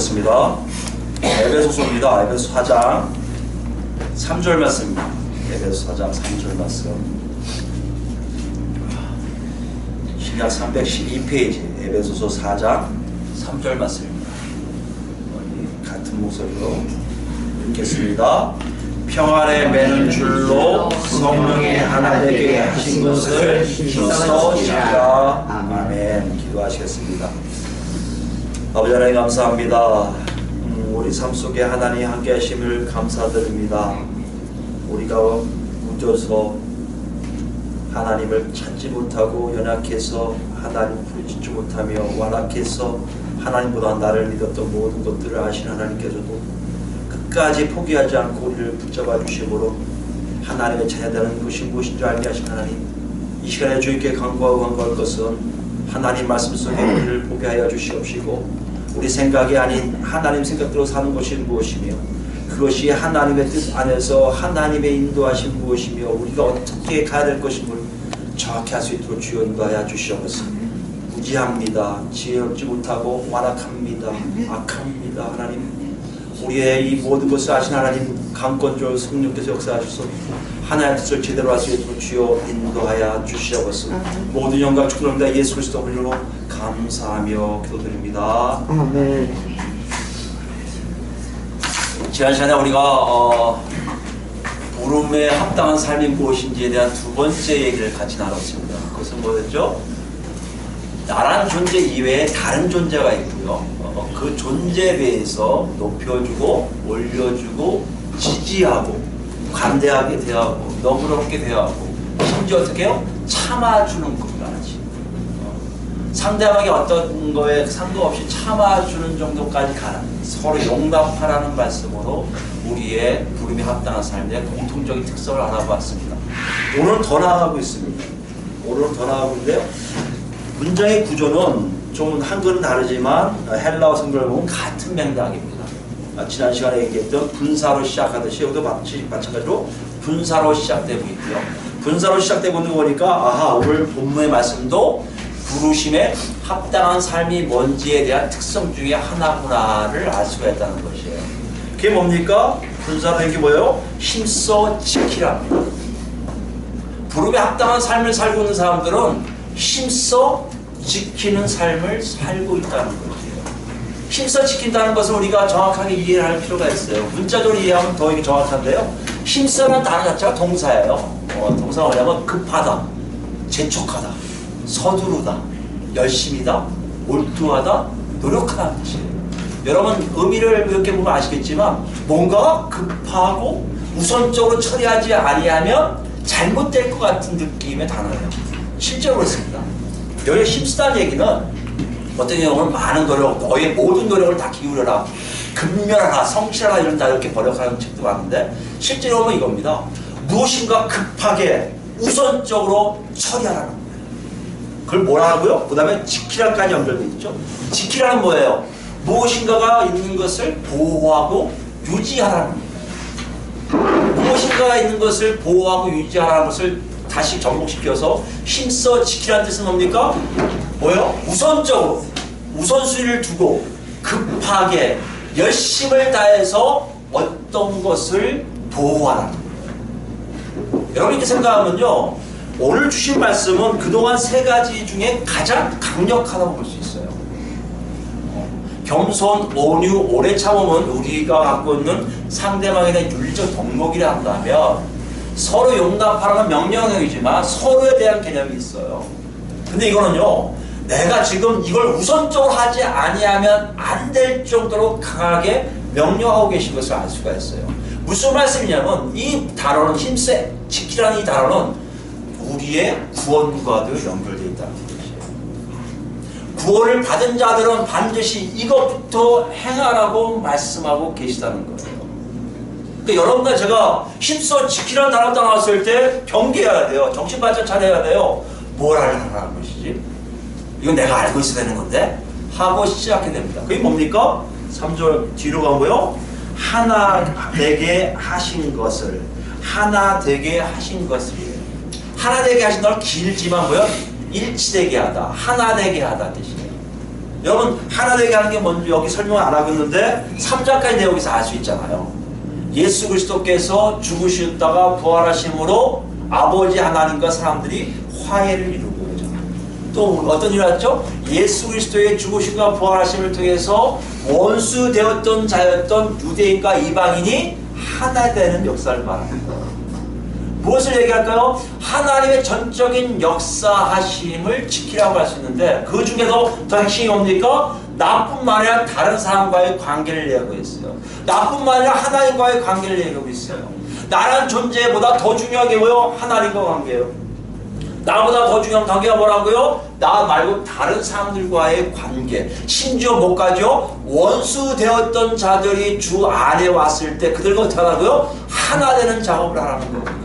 습니다. 에베소서입니다. 에베소 4장 3절 말씀입니다. 에베소 4장 3절 말씀. 신약 312페이지 에베소서 4장 3절 말씀입니다. 같은 목소리로 읽겠습니다. 평안에 매는 줄로 성령의 하나 되게 하신 것을 힘써시라. 아멘. 기도하시겠습니다. 아버지 하나님 감사합니다. 우리 삶 속에 하나님 함께 하심을 감사드립니다. 우리가 무뎌서 하나님을 찾지 못하고 연약해서 하나님 부르짖지 못하며 완악해서 하나님보다 나를 믿었던 모든 것들을 아신 하나님께서도 끝까지 포기하지 않고 우리를 붙잡아 주심으로 하나님의 자녀되는 것이 무엇인 줄 알게 하신 하나님, 이 시간에 주님께 간구하고 간구할 것은 하나님 말씀 속에 우리를 보게 하여 주시옵시고 우리 생각이 아닌 하나님 생각대로 사는 것이 무엇이며 그것이 하나님의 뜻 안에서 하나님의 인도하심 무엇이며 우리가 어떻게 가야 될 것임을 정확히 할 수 있도록 주여 인도하여 주시옵소서. 무지합니다. 지혜 얻지 못하고 완악합니다. 악합니다. 하나님, 우리의 이 모든 것을 아신 하나님 강권적으로 성령께서 역사하셔서 하나님의 뜻을 제대로 할 수 있도록 주여 인도하여 주시옵소서. 모든 영광 축복합니다. 예수 그리스도 이름으로 감사하며 기도드립니다. 아멘. 지난 시간에 우리가 부름에 합당한 삶이 무엇인지에 대한 두 번째 얘기를 같이 나눴습니다. 그것은 뭐였죠? 나란 존재 이외에 다른 존재가 있고요. 그 존재에 대해서 높여주고 올려주고 지지하고 관대하게 대하고 너그럽게 대하고 심지어 어떻게 해요? 참아주는 것까지 상대방이 어떤 거에 상관없이 참아주는 정도까지 가는 서로 용납하라는 말씀으로 우리의 부름에 합당한 삶의 공통적인 특성을 알아봤습니다. 오늘은 더 나아가고 있습니다. 오늘은 더 나아가고 있는데요. 문장의 구조는 좀 한글은 다르지만 헬라어 성경을 보면 같은 맥락입니다. 지난 시간에 얘기했던 분사로 시작하듯이 여기도 마찬가지로 분사로 시작되고 있고요. 분사로 시작되고 있는 거 보니까 아하, 오늘 본문의 말씀도 부르심에 합당한 삶이 뭔지에 대한 특성 중에 하나구나를 알 수가 있다는 것이에요. 그게 뭡니까? 분사로 이게 뭐예요? 힘써 지키랍니다. 부름에 합당한 삶을 살고 있는 사람들은 힘써 지키는 삶을 살고 있다는 거예요. 힘써 지킨다는 것을 우리가 정확하게 이해를 할 필요가 있어요. 문자적으로 이해하면 더 이게 정확한데요. 힘써라는 단어 자체가 동사예요. 동사가 뭐냐면 급하다, 재촉하다, 서두르다, 열심이다, 몰두하다, 노력하다는 뜻이에요. 여러분 의미를 이렇게 보면 아시겠지만 뭔가가 급하고 우선적으로 처리하지 아니하면 잘못될 것 같은 느낌의 단어예요. 실제로 그렇습니다. 여기 힘쓰다는 얘기는 어떤 경우는 많은 노력, 너의 모든 노력을 다 기울여라, 근면하라, 성실하라 이런 다 이렇게 번역하는 책도 많은데 실제로 보면 이겁니다. 무엇인가 급하게 우선적으로 처리하라는 거예요. 그걸 뭐라고요? 그 다음에 지키라까지 연결되어 있죠. 지키라는 뭐예요? 무엇인가가 있는 것을 보호하고 유지하라는 거예요. 무엇인가가 있는 것을 보호하고 유지하라는 것을 다시 접목시켜서 힘써 지키라는 뜻은 뭡니까? 뭐예요? 우선적으로 우선순위를 두고 급하게 열심을 다해서 어떤 것을 보호하라는 거예요. 여러분 이렇게 생각하면요, 오늘 주신 말씀은 그동안 세 가지 중에 가장 강력하다고 볼 수 있어요. 겸손, 온유, 오래 참음은 우리가 갖고 있는 상대방에 대한 윤리적 덕목이라 한다면 서로 용납하라는 명령이지만 서로에 대한 개념이 있어요. 근데 이거는요, 내가 지금 이걸 우선적으로 하지 아니하면 안 될 정도로 강하게 명령하고 계신 것을 알 수가 있어요. 무슨 말씀이냐면 이 단어는 힘써 지키라는 이 단어는 우리의 구원과도 연결되어 있다는 것이에요. 구원을 받은 자들은 반드시 이것부터 행하라고 말씀하고 계시다는 거예요. 그러니까 여러분과 제가 힘써 지키라는 단어 나왔을 때 경계해야 돼요. 정신 바짝 차려야 돼요. 뭘 하라는 것이지? 이건 내가 알고 있어야 되는 건데 하고 시작해야 됩니다. 그게 뭡니까? 3절 뒤로 가고요. 하나 되게 하신 것을, 하나 되게 하신 것이에요. 하나 되게 하신 건 길지만 뭐요? 일치되게 하다, 하나 되게 하다 뜻이에요. 여러분 하나 되게 하는 게 먼저 여기 설명을 안 하겠는데 3장까지 내용에서 알 수 있잖아요. 예수 그리스도께서 죽으셨다가 부활하심으로 아버지 하나님과 사람들이 화해를 이루고 그러잖아요. 또 어떤 일을 했죠? 예수 그리스도의 죽으심과 부활하심을 통해서 원수 되었던 자였던 유대인과 이방인이 하나 되는 역사를 말합니다. 무엇을 얘기할까요? 하나님의 전적인 역사하심을 지키라고 할 수 있는데 그 중에도 더 핵심이 뭡니까? 나뿐만 아니라 다른 사람과의 관계를 얘기하고 있어요. 나뿐만 아니라 하나님과의 관계를 얘기하고 있어요. 나라는 존재보다 더 중요한 게 뭐예요? 하나님과 관계예요. 나보다 더 중요한 관계가 뭐라고요? 나 말고 다른 사람들과의 관계. 심지어 뭐까지요? 원수 되었던 자들이 주 안에 왔을 때 그들과 어떻게 하라고요? 하나 되는 작업을 하라는 겁니다.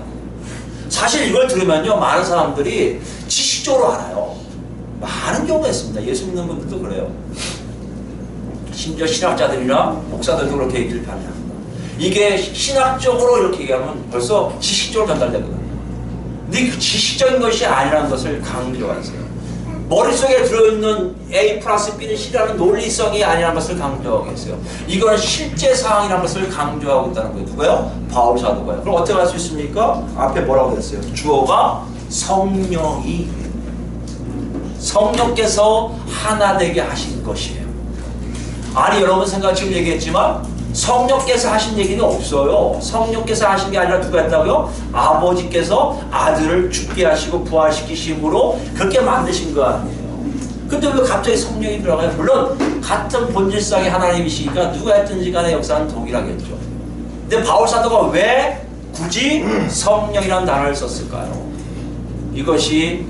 사실 이걸 들으면요, 많은 사람들이 지식적으로 알아요. 많은 경우가 있습니다. 예수 믿는 분들도 그래요. 심지어 신학자들이나 목사들도 그렇게 얘기를 많이 합니다. 이게 신학적으로 이렇게 얘기하면 벌써 지식적으로 전달되거든요. 근데 그 지식적인 것이 아니라는 것을 강조하세요. 머릿속에 들어있는 A 플러스 B는 C라는 논리성이 아니라는 것을 강조하고 있어요. 이거는 실제 상황이라는 것을 강조하고 있다는 거예요. 누구요? 바울 사도가요. 그럼 어떻게 할 수 있습니까? 앞에 뭐라고 했어요? 주어가 성령이, 성령께서 하나 되게 하신 것이에요. 아니 여러분 생각 지금 얘기했지만 성령께서 하신 얘기는 없어요. 성령께서 하신 게 아니라 누가 했다고요? 아버지께서 아들을 죽게 하시고 부활시키심으로 그렇게 만드신 거 아니에요. 근데 왜 갑자기 성령이 들어가요? 물론 같은 본질상의 하나님이시니까 누가 했든지 간에 역사는 동일하겠죠. 근데 바울 사도가 왜 굳이 성령이라는 단어를 썼을까요? 이것이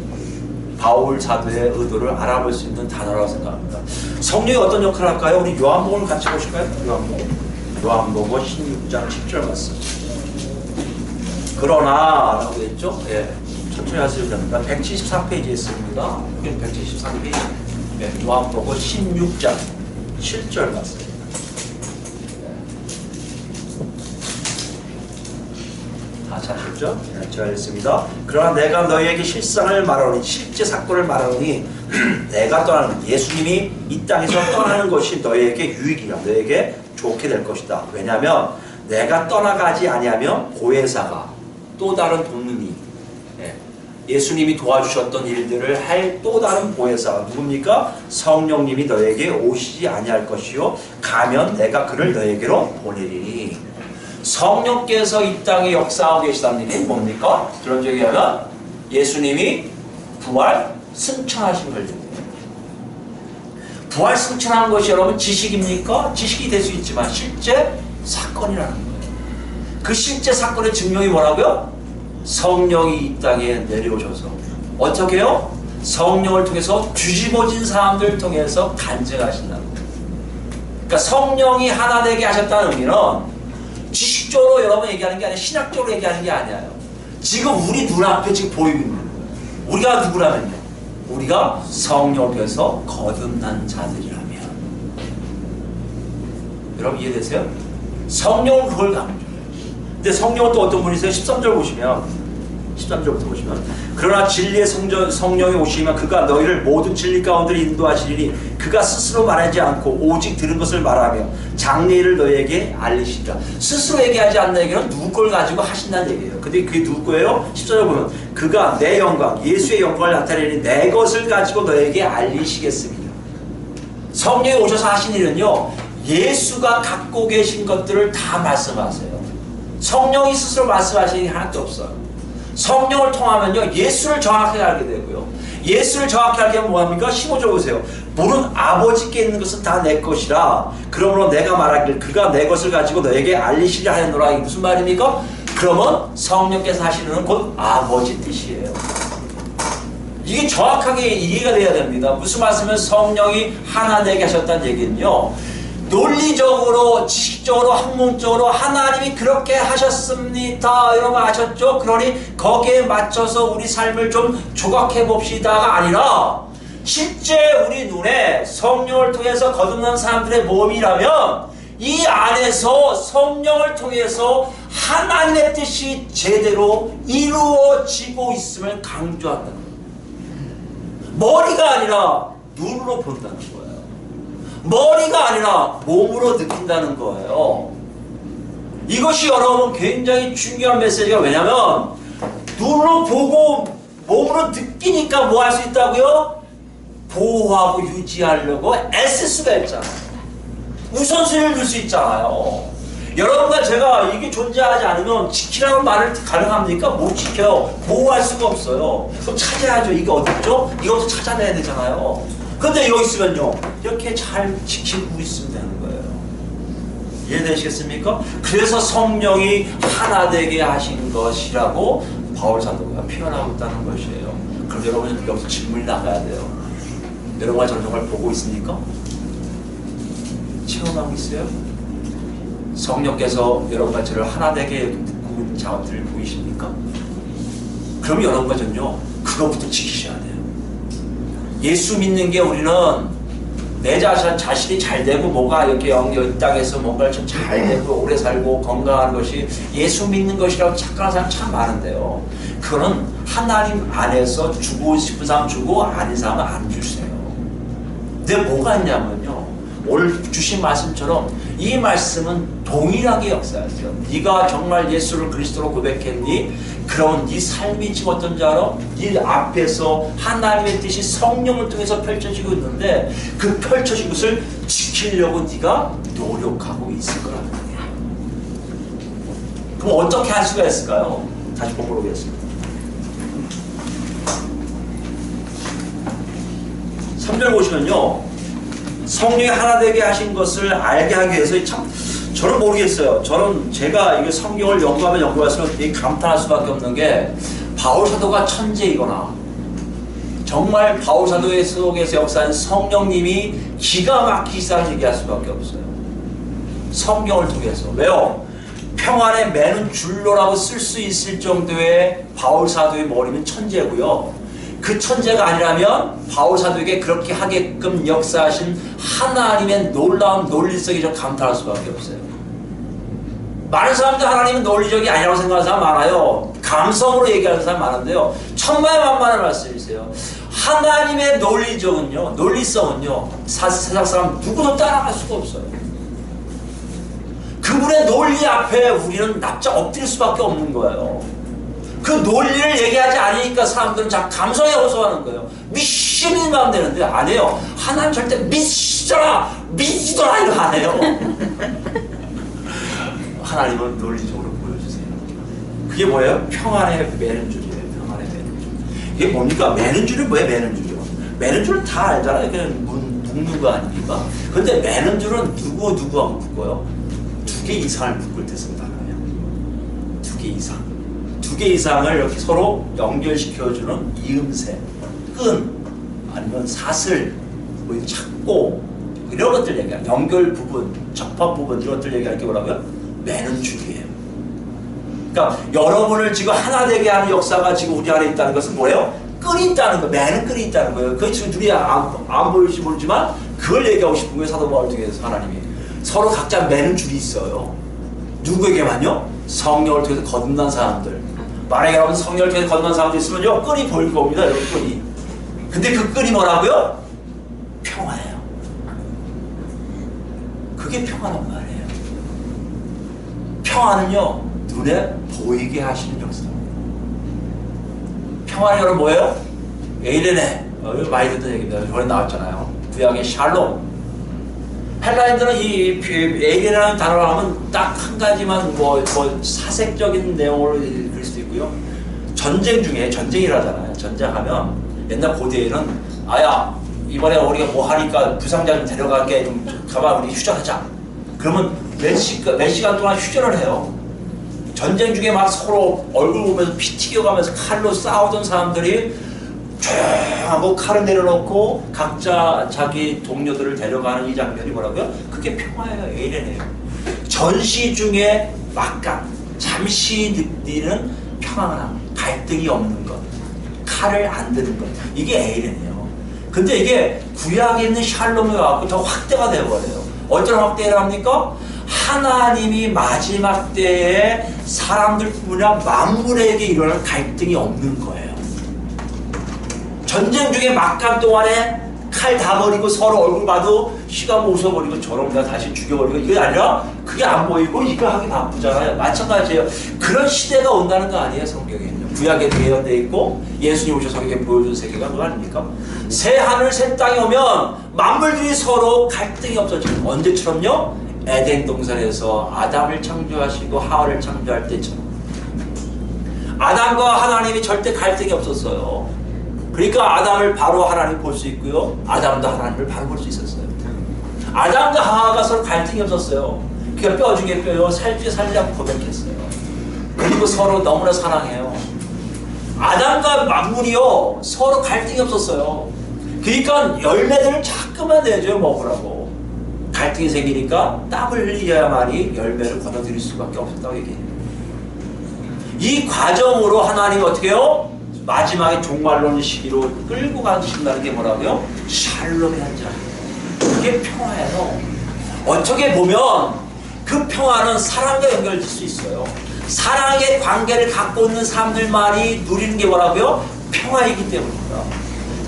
바울 사도의 의도를 알아볼 수 있는 단어라고 생각합니다. 성령이 어떤 역할을 할까요? 우리 요한복음을 같이 보실까요? 요한복음 16장 10절 말씀. 그러나 라고 했죠? 예, 천천히 하시면 됩니다. 174페이지에 있습니다. 174페이지. 예, 요한복음 16장 7절 말씀. 다 찾으셨죠? 네, 제가 읽습니다. 그러나 내가 너희에게 실상을 말하노니, 실제 사건을 말하노니 내가 떠나는, 예수님이 이 땅에서 떠나는 것이 너희에게 유익이라, 너희에게 좋게 될 것이다. 왜냐하면 내가 떠나가지 아니하면 보혜사가, 또 다른 돕는 이, 예수님이 도와주셨던 일들을 할 또 다른 보혜사가 누굽니까? 성령님이 너에게 오시지 아니할 것이요 가면 내가 그를 너에게로 보내리니. 성령께서 이 땅에 역사하고 계시다는 일이 뭡니까? 그런 적이 하면 예수님이 부활 승천하신 걸 얘기해요. 부활 승천한 것이 여러분 지식입니까? 지식이 될 수 있지만 실제 사건이라는 거예요. 그 실제 사건의 증명이 뭐라고요? 성령이 이 땅에 내려오셔서 어떻게 해요? 성령을 통해서 뒤집어진 사람들을 통해서 간증하신다는 거예요. 그러니까 성령이 하나 되게 하셨다는 의미는 지식적으로 여러분 얘기하는 게 아니라 신학적으로 얘기하는 게 아니에요. 지금 우리 눈앞에 지금 보이고 있는 거예요. 우리가 누구라면요? 우리가 성령을 통해서 거듭난 자들이라면. 여러분 이해되세요? 성령은 그걸 강조해요. 근데 성령은 또 어떤 분이세요? 13절 보시면 13절부터 보시면 그러나 진리의 성령이 오시면 그가 너희를 모든 진리 가운데로 인도하시리니 그가 스스로 말하지 않고 오직 들은 것을 말하며 장래일을 너희에게 알리시리라. 스스로 얘기하지 않는 얘기는 누구 걸 가지고 하신다는 얘기예요. 근데 그게 누구 거예요? 10절에 보면 그가 내 영광, 예수의 영광을 나타내니 내 것을 가지고 너희에게 알리시겠습니다. 성령이 오셔서 하신 일은요, 예수가 갖고 계신 것들을 다 말씀하세요. 성령이 스스로 말씀하시는 게 하나도 없어요. 성령을 통하면요 예수를 정확하게 알게 되고요, 예수를 정확히 알게 하면 뭐합니까? 15절 보세요. 물은 아버지께 있는 것은 다 내 것이라 그러므로 내가 말하길 그가 내 것을 가지고 너에게 알리시려 하였노라. 이게 무슨 말입니까? 그러면 성령께서 하시는 곧 아버지 뜻이에요. 이게 정확하게 이해가 돼야 됩니다. 무슨 말씀이면 성령이 하나 되게 하셨다는 얘기는요, 논리적으로, 지식적으로, 학문적으로 하나님이 그렇게 하셨습니다. 여러분 아셨죠? 그러니 거기에 맞춰서 우리 삶을 좀 조각해 봅시다가 아니라 실제 우리 눈에 성령을 통해서 거듭난 사람들의 모험이라면 이 안에서 성령을 통해서 하나님의 뜻이 제대로 이루어지고 있음을 강조한다는 거예요. 머리가 아니라 눈으로 본다는 거예요. 머리가 아니라 몸으로 느낀다는 거예요. 이것이 여러분 굉장히 중요한 메시지가, 왜냐면 눈으로 보고 몸으로 느끼니까 뭐 할 수 있다고요? 보호하고 유지하려고 애쓸 수가 있잖아요. 우선순위를 둘 수 있잖아요. 여러분과 제가 이게 존재하지 않으면 지키라는 말을 가능합니까? 못 지켜요. 보호할 수가 없어요. 그럼 찾아야죠. 이게 어딨죠? 이것도 찾아내야 되잖아요. 근데 여기 있으면요, 이렇게 잘 지키고 있으면 되는 거예요. 이해되시겠습니까? 그래서 성령이 하나 되게 하신 것이라고 바울 사도가 표현하고 있다는 것이에요. 그럼 여러분 여기서 질문이 나가야 돼요. 여러분과 저는 정말 보고 있습니까? 체험하고 있어요? 성령께서 여러분과 저를 하나 되게 묶고 있는 작업들을 보이십니까? 그럼 여러분과 저는요, 그것부터 지키셔야 돼요. 예수 믿는 게 우리는 내 자신이 잘 되고 뭐가 이렇게 이 땅에서 뭔가를 좀 잘 되고 오래 살고 건강한 것이 예수 믿는 것이라고 착각하는 사람 참 많은데요. 그거는 하나님 안에서 주고 싶은 사람 주고 아닌 사람은 안 주세요. 근데 뭐가 있냐면요, 오늘 주신 말씀처럼 이 말씀은 동일하게 역사했어요. 네가 정말 예수를 그리스도로 고백했니? 그럼 네 삶이 지금 어떤지 알아? 네 앞에서 하나님의 뜻이 성령을 통해서 펼쳐지고 있는데 그 펼쳐진 것을 지키려고 네가 노력하고 있을 거라는 거예요. 그럼 어떻게 할 수가 있을까요? 다시 보도록 하겠습니다. 3절 보시면요, 성령이 하나 되게 하신 것을 알게 하기 위해서 참 저는 모르겠어요. 저는 제가 이게 성경을 연구하면 연구할수록 감탄할 수밖에 없는 게, 바울 사도가 천재이거나 정말 바울 사도의 속에서 역사한 성령님이 기가 막히시다는 얘기할 수밖에 없어요. 성경을 통해서. 왜요? 평안에 매는 줄로라고 쓸 수 있을 정도의 바울 사도의 머리는 천재고요. 그 천재가 아니라면 바울 사도에게 그렇게 하게끔 역사하신 하나님의 놀라운 논리성이 좀 감탄할 수밖에 없어요. 많은 사람들 하나님은 논리적이 아니라고 생각하는 사람 많아요. 감성으로 얘기하는 사람 많은데요, 천만만만한 말씀이세요. 하나님의 논리성은요 세상 사람 누구도 따라갈 수가 없어요. 그분의 논리 앞에 우리는 납작 엎드릴 수밖에 없는 거예요. 그 논리를 얘기하지 않으니까 사람들은 자꾸 감성에 호소하는 거예요. 믿으면 마음 되는데 안 해요. 하나님 절대 믿으시더라, 믿으시더라 이거 안 해요. 하나님은 논리적으로 보여주세요. 그게 뭐예요? 평안에 매는 줄이에요. 평안에 매는 줄. 이게 뭡니까? 매는 줄이 왜 매는 줄이요? 매는 줄은 다 알잖아요. 그냥 묶는 거 아닙니까? 근데 매는 줄은 누구하고 묶어요? 2개 이상을 묶을 때 쓴다고요. 2개 이상. 2개 이상을 이렇게 서로 연결시켜주는 이음새, 끈, 아니면 사슬, 뭐 찾고 이런 것들 얘기해요. 연결 부분, 접합 부분 이런 것들 얘기할 게 뭐라고요? 매는 줄이에요. 그러니까 여러분을 지금 하나 되게 하는 역사가 지금 우리 안에 있다는 것은 뭐예요? 끈이 있다는 거예요. 매는 끈이 있다는 거예요. 그게 지금 둘이 안 보일지 모르지만 그걸 얘기하고 싶은 거예요. 사도 바울 중에서 하나님이 서로 각자 매는 줄이 있어요. 누구에게만요? 성령을 통해서 거듭난 사람들. 만약에 여러분 성령을 통해서 거듭난 사람들 있으면요, 끈이 보일 겁니다. 여러분 끈이. 근데 그 끈이 뭐라고요? 평화예요. 그게 평화란 말이에요. 평화는요, 눈에 보이게 하시는 역사입니다. 평화는 여러분 뭐예요? 에이레네. 많이 듣던 얘기입니다. 전에 나왔잖아요. 구약의 샬롬. 헬라인들은 이 에이레라는 단어를 하면 딱 한 가지만 뭐 사색적인 내용으로 읽을 수도 있고요. 전쟁 중에, 전쟁이라잖아요. 전쟁하면 옛날 고대에는 아야, 이번에 우리가 뭐 하니까 부상자 좀 데려갈게, 좀 가봐, 우리 휴전하자. 그러면 몇 시간 동안 휴전을 해요. 전쟁 중에 막 서로 얼굴 보면서 피 튀겨가면서 칼로 싸우던 사람들이 조용하고 칼을 내려놓고 각자 자기 동료들을 데려가는 이 장면이 뭐라고요? 그게 평화예요. 에이레네요. 전시 중에 막강, 잠시 느끼는 평안함, 갈등이 없는 것, 칼을 안 드는 것, 이게 에이레네요. 근데 이게 구약에 있는 샬롬에 와서 더 확대가 되어버려요. 어떤 확대를 합니까? 하나님이 마지막 때에 사람들뿐만 만물에게 일어날 갈등이 없는 거예요. 전쟁 중에 막간 동안에 칼 다 버리고 서로 얼굴 봐도 시가 뭐 웃어버리고 저런 내가 다시 죽여버리고 이게 아니라 그게 안 보이고 이거 하기 바쁘잖아요. 마찬가지예요. 그런 시대가 온다는 거 아니에요. 성경에는요. 구약에 예언되어 있고 예수님 오셔서 이렇게 보여준 세계가 그거 아닙니까? 새 하늘 새 땅이 오면 만물들이 서로 갈등이 없어지고 언제처럼요? 에덴 동산에서 아담을 창조하시고 하와를 창조할 때처럼 아담과 하나님이 절대 갈등이 없었어요. 그러니까 아담을 바로 하나님 볼 수 있고요. 아담도 하나님을 바로 볼 수 있었어요. 아담과 하와가 서로 갈등이 없었어요. 그가 뼈 중에 뼈요 살 중에 살이라고 고백했어요. 그리고 서로 너무나 사랑해요. 아담과 만물이요 서로 갈등이 없었어요. 그러니까 열매들을 자꾸만 내줘요. 먹으라고. 갈등이 생기니까 땀을 흘려야만이 열매를 거둬들일 수밖에 없었다고 얘기해요. 이 과정으로 하나님이 어떻게 해요? 마지막에 종말론 시기로 끌고 가신다는 게 뭐라고요? 샬롬의 현장이에요. 그게 평화예요. 어떻게 보면 그 평화는 사랑과 연결될 수 있어요. 사랑의 관계를 갖고 있는 사람들만이 누리는 게 뭐라고요? 평화이기 때문입니다.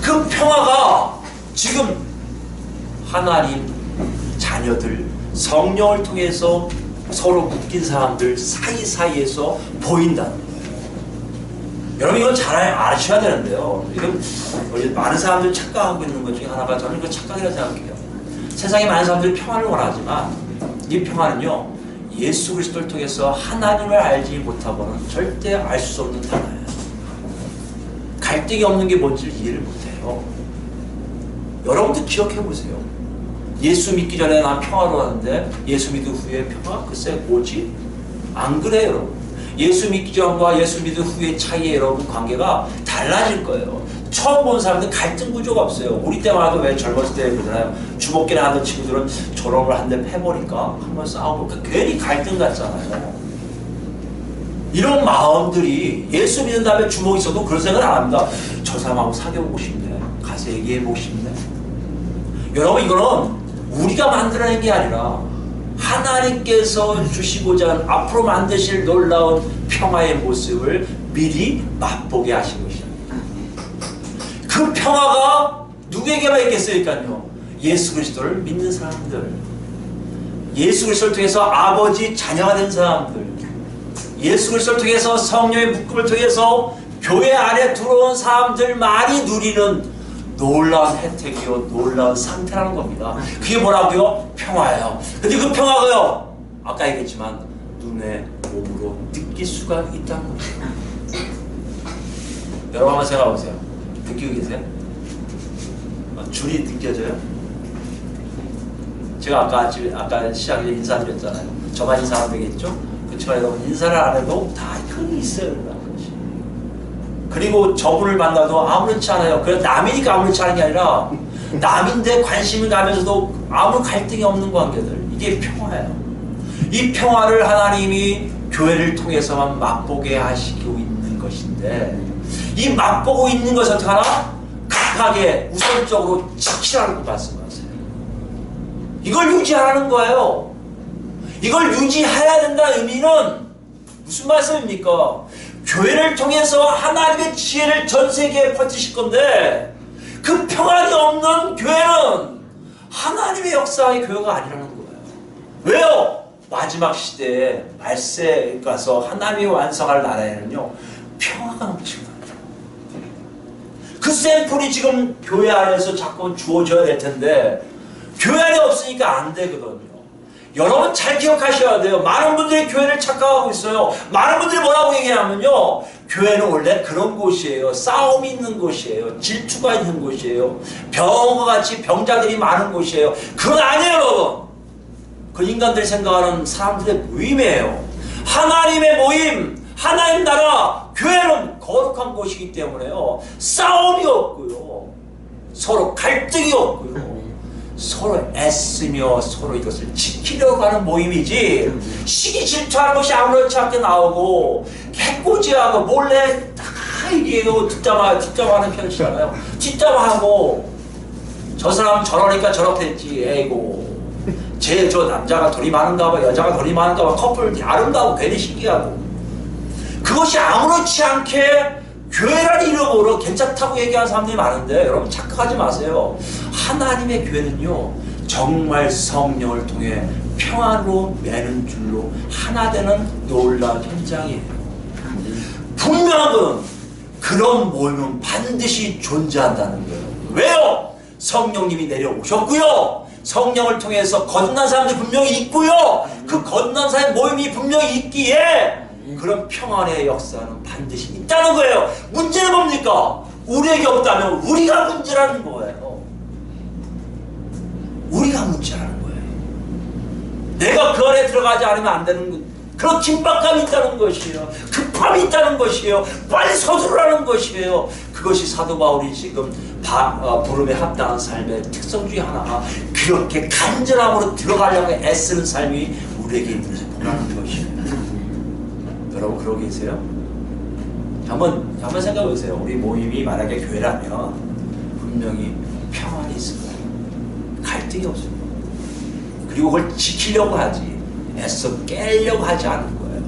그 평화가 지금 하나님 자녀들 성령을 통해서 서로 묶인 사람들 사이사이에서 보인다는 거예요. 여러분 이건 잘 아셔야 되는데요. 이건 많은 사람들이 착각하고 있는 것 중에 하나가 저는 그 착각이라고 생각해요. 세상에 많은 사람들이 평화를 원하지만 이 평화는요 예수 그리스도를 통해서 하나님을 알지 못하고는 절대 알 수 없는 단어예요. 갈등이 없는 게 뭔지를 이해를 못해요. 여러분도 기억해 보세요. 예수 믿기 전에 난 평화로웠는데 예수 믿은 후에 평화? 글쎄 뭐지? 안 그래요 여러분. 예수 믿기 전과 예수 믿은 후의 차이에 여러분 관계가 달라질 거예요. 처음 본 사람들 갈등 구조가 없어요. 우리 때만 해도 왜 젊었을 때 그러잖아요. 주먹기나 하던 친구들은 저런 걸 한 대 패버릴까? 한번 싸우고 괜히 갈등 같잖아요. 이런 마음들이 예수 믿는 다음에 주먹이 있어도 그런 생각을 안 합니다. 저 사람하고 사귀어보고 싶네. 가서 얘기해보고 싶네. 여러분 이거는 우리가 만들어낸 게 아니라 하나님께서 주시고자 하는 앞으로 만드실 놀라운 평화의 모습을 미리 맛보게 하신 것이죠. 그 평화가 누구에게만 있겠어요니까요. 예수 그리스도를 믿는 사람들, 예수 그리스도를 통해서 아버지 자녀가 된 사람들, 예수 그리스도를 통해서 성령의 묶음을 통해서 교회 안에 들어온 사람들만이 누리는 놀라운 혜택이요 놀라운 상태라는 겁니다. 그게 뭐라고요? 평화예요. 근데 그 평화가요 아까 얘기했지만 눈에 몸으로 느낄 수가 있다는 거예요. 여러분 한번 생각해보세요. 느끼고 계세요? 줄이 느껴져요? 제가 아까 시작에 인사드렸잖아요. 저만 인사하면 되겠죠? 그렇지만 여러분 인사를 안 해도 다 흔히 있어요. 그리고 저분을 만나도 아무렇지 않아요. 그래서 남이니까 아무렇지 않은 게 아니라 남인데 관심을 가면서도 아무 갈등이 없는 관계들. 이게 평화예요. 이 평화를 하나님이 교회를 통해서만 맛보게 하시고 있는 것인데 이 맛보고 있는 것을 어떻게 하나? 급하게 우선적으로 지키라고 말씀하세요. 이걸 유지하라는 거예요. 이걸 유지해야 된다는 의미는 무슨 말씀입니까? 교회를 통해서 하나님의 지혜를 전 세계에 펼치실 건데 그 평안이 없는 교회는 하나님의 역사의 교회가 아니라는 거예요. 왜요? 마지막 시대에 말세에 가서 하나님이 완성할 나라에는요 평화가 넘칩니다. 그 샘플이 지금 교회 안에서 자꾸 주어져야 될 텐데 교회 안에 없으니까 안 되거든요. 여러분 잘 기억하셔야 돼요. 많은 분들이 교회를 착각하고 있어요. 많은 분들이 뭐라고 얘기하면요 교회는 원래 그런 곳이에요. 싸움이 있는 곳이에요. 질투가 있는 곳이에요. 병과 같이 병자들이 많은 곳이에요. 그건 아니에요 여러분. 그 인간들이 생각하는 사람들의 모임이에요. 하나님의 모임, 하나님 나라, 교회는 거룩한 곳이기 때문에요 싸움이 없고요 서로 갈등이 없고요 서로 애쓰며 서로 이것을 지키려고 하는 모임이지 시기 질투하는 것이 아무렇지 않게 나오고 해코지하고 몰래 다 얘기해요. 뒷담화하는 편이잖아요. 뒷담화하고 저 사람 저러니까 저렇게 했지. 에이고 저 남자가 돈이 많은가 봐 여자가 돈이 많은가 봐 커플 아름다워 괜히 신기하고 그것이 아무렇지 않게 교회라는 이름으로 괜찮다고 얘기하는 사람들이 많은데 여러분 착각하지 마세요. 하나님의 교회는요 정말 성령을 통해 평안으로 매는 줄로 하나 되는 놀라운 현장이에요. 분명한 건 그런 모임은 반드시 존재한다는 거예요. 왜요? 성령님이 내려오셨고요. 성령을 통해서 거듭난 사람들이 분명히 있고요. 그 거듭난 사람의 모임이 분명히 있기에 그런 평안의 역사는 반드시 있다는 거예요. 문제는 뭡니까? 우리에게 없다면 우리가 문제라는 거예요. 우리가 문제라는 거예요. 내가 그 안에 들어가지 않으면 안 되는 그런 긴박감이 있다는 것이에요. 급함이 있다는 것이에요. 빨리 서두르라는 것이에요. 그것이 사도 바울이 지금 부름에 합당한 삶의 특성 중에 하나가 그렇게 간절함으로 들어가려고 애쓰는 삶이 우리에게 있는지 보라는 것이에요. 여러분 그러고 계세요? 한번 생각해 보세요. 우리 모임이 만약에 교회라면 분명히 평안이 있을 거예요. 갈등이 없을 거예요. 그리고 그걸 지키려고 하지 애써 깨려고 하지 않는 거예요.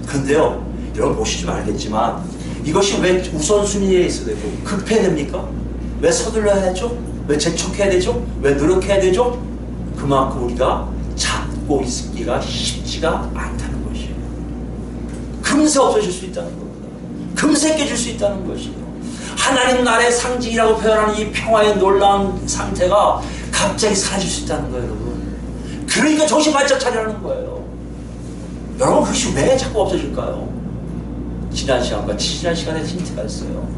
그런데요, 여러분 보시지 말겠지만 이것이 왜 우선순위에 있어야 되고 급해야 됩니까? 왜 서둘러야 되죠? 왜 재촉해야 되죠? 왜 노력해야 되죠? 그만큼 우리가 잡고 있기가 쉽지가 않다는 것이에요. 금세 없어질 수 있다는 겁니다. 금세 깨질 수 있다는 것이에요. 하나님 나라의 상징이라고 표현하는 이 평화의 놀라운 상태가 갑자기 사라질 수 있다는 거예요, 여러분. 그러니까 정신 바짝 차리라는 거예요. 여러분 그것이 왜 자꾸 없어질까요? 지난 시간과 지난 시간에 힌트가 있어요.